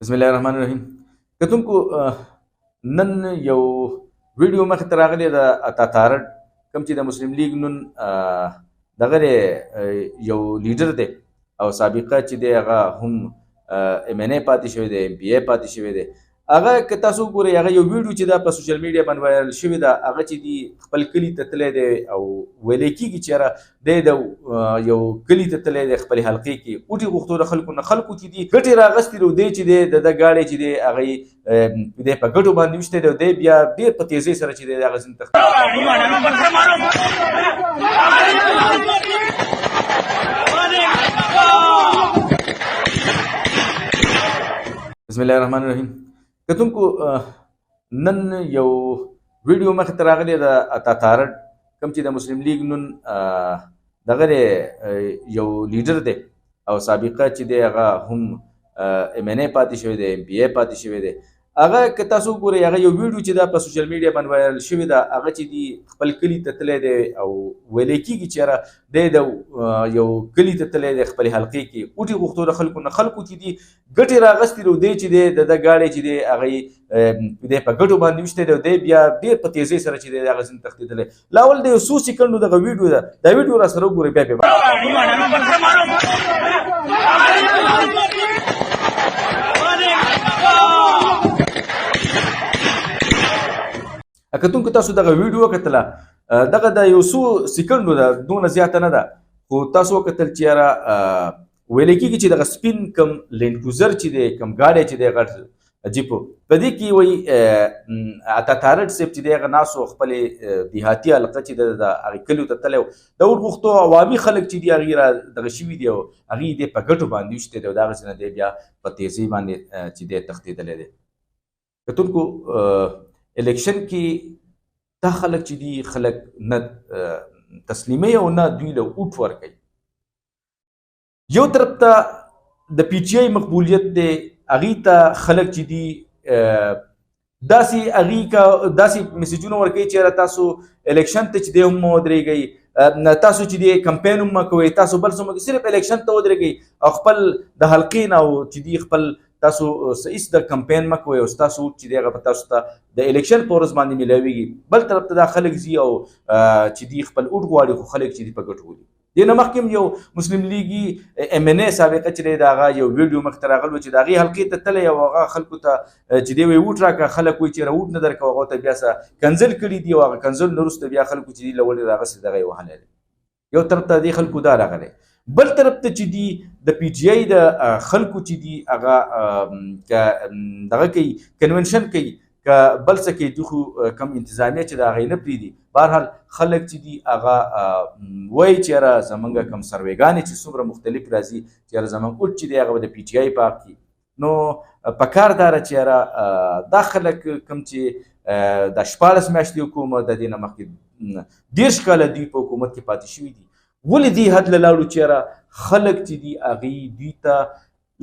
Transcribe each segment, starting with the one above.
بسم الله الرحمن الرحیم. کتونکو نن یو ویډیو مخ ته راغلی د اتاتارډ کوم چې د مسلم لیگ نن دغه یو لیډر دی او سابقه چې دی هغه هم ام ان ای پاتې شوی دی ام پی ای پاتې شوی دی. هغه که تاسو ګورئ هغه یو ویډیو چې دا په سوشل میډیا باندې وایرل شوی ده هغه چې دی خپل کلي ته تللی دی او ویلی کېږي چې یاره دی د یو کلي ته تللی دی خپلې حلقې کې اوټي غوښتو د خلکو نه خلکو چې دي ګټې راغستې دي او دی چې دی د ده ګاډی چې دی هغه دی په ګټو باندې ویشتی دی او دی بیا ډېر په تیزۍ سره چې دی د هغه ځینې بسم الله الرحمن الرحیم. کتونکو نن یو ویډیو مخ ته راغلی د اتاتارډ کوم چې د مسلم لیگ نن دغه یو لیډر دی او سابقه چې دی هغه هم ام ان ای پاتې شوی دی ام پی ای پاتې شوی دی. هغه که تاسو ګورئ هغه یو ویډیو چې دا په سوشل میډیا باندې وایرل شوی ده هغه چې دی خپل کلي ته تللی دی او ویلی کېږي چې یاره دی د یو کلي ته تللی دی خپلې حلقې کې اوټي غوښتو د خلکو نه خلکو چې دي ګټې راغستې دي او دی چې دی د ده ګاډی چې دی هغه دی په ګټو باندې ویشتی دی او دی بیا ډېر په تیزۍ سره چې دی د هغه ځینې تښتېدلی. لا اول د یو څو سیکنډو دغه ویډیو ده دا ویډیو را سره وګورئ بیا کتونکو تاسو دغه ویډیو وکتله دغه د یو څو سیکنډو ده دونه زیاته نه ده خو تاسو وکتل چې یاره ویلی کېږي چې دغه سپین کم لینډ کروزر چې دی کم ګاډی چې دی غټ جیپو په دې کې وایي اتاتارډ صاحب چې دی هغه ناست و خپلې دیهاتي حلقه چې ده د هغې کلیو ته تللی و د اوټ غوښتو عوامي خلک چې دي هغې را دغه شوي دي او هغې دی په ګټو باندې ویشتی دی او د هغسې نه دی بیا په تیزۍ باندې چې دی تښتېدلی دی. کتونکو الیکشن کې دا خلک چې دي خلک نه تسلیموي او نه دوی له اوټ ورکوي. یو طرف ته د پی ټي آی مقبولیت دی هغې ته خلک چې دي داسې هغې داسې میسیجونه ورکوي چې یاره تاسو الیکشن ته چې دی هم مه ودرېږئ تاسو چې دی کمپین هم مه کوئ تاسو بل څه مه کوئ صرف الیکشن ته ودرېږئ او خپل د حلقې نه او چې دی خپل تاسو هیڅ د کمپین مه کوئ او ستاسو اوټ چې دی هغه به تاسو ته د الیکشن په ورځ باندې میلاویږي. بل طرف ته دا خلک ځي او چې دی خپل اوټ غواړي خو خلک چې دي په ګټو ولي. دې نه مخکې هم یو مسلم لیګي ام ان ای سابقه چې دی د هغه یو ویډیو مخې ته راغلی و چې د هغې حلقې ته تللی او هغه خلکو ته چې دی وایي اوټ راکړه خلک وایي چې یاره اوټ نه درکوه هغو ته بیا څه کنزل کړي دي او هغه کنزل نه وروسته بیا خلکو چې دي له ولې راغسې دغه یې وهلی دی. یو طرف ته دې خلکو دا راغلی بل طرف ته چې دي د پی ټي آی د خلکو چې دي هغه که دغه کوي کنونشن کوي که بل څه کوي دوی خو کم انتظامیه چې د هغې نه پرېږدي. بهرحال خلک چې دي هغه وایي چې یاره زمونږ کم سروېګانې چې څومره مختلف راځي چې یاره زمونږ اوټ چې دی هغه به د پی ټي آی په حق کړي. نو پکار دا ده چې یاره دا خلک کم چې دا 14 میاشتې حکومت د دې نه مخکې 10 کاله دوی په حکومت کې پاتې شوي دي ولې دې حد له لاړو چې یاره خلک چې دي هغې دوی ته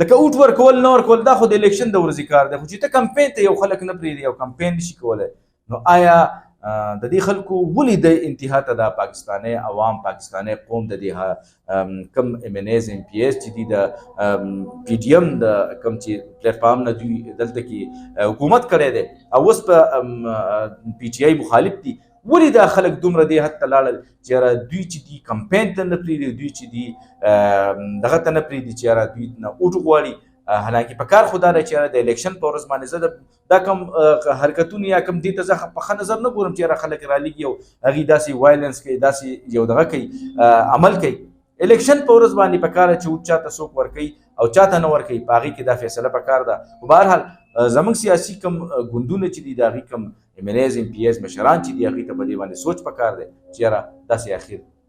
لکه اوټ ورکول نه ورکول دا خو د الیکشن د ورځې کار دی خو چې ته کمپین ته یو خلک نه پرېږدي او کمپین نشي کولی نو آیا د دې خلکو ولې د انتها ته د پاکستاني عوام پاکستاني قوم د دې کم ام ان ایز ام پی ایز چې دي د پی ټي ایم د کم چې پلیټفارم نه دوی دلته کې حکومت کړی دی او اوس په پی ټي آی مخالف دي ولې دا خلک دومره دې حد ته لاړل چې یاره دوی چې دي کمپین ته نه پرېږدي دوی چې دي دغه ته نه پرېږدي چې یاره دوی نه اوټ غواړي. حالانکې په کار خو دا دی چې یاره د الیکشن په ورځ باندې زه دا کم حرکتونه یا کم دې ته زه په ښه نظر نه ګورم چې یاره خلک رالیږي او هغې داسې وایلنس کوي داسې یو دغه کوي عمل کوي. الیکشن په ورځ باندې په کار چې اوټ چاته څوک ورکوي او چاته نه ورکوي په هغې کې دا فیصله په کار ده. بهرحال زموږ سیاسي کم ګوندونه چې دي د هغې کم ام ان ایز ام پی ایز مشران چې دي هغې ته په دې باندې سوچ په کار دی چې یاره داسې اخر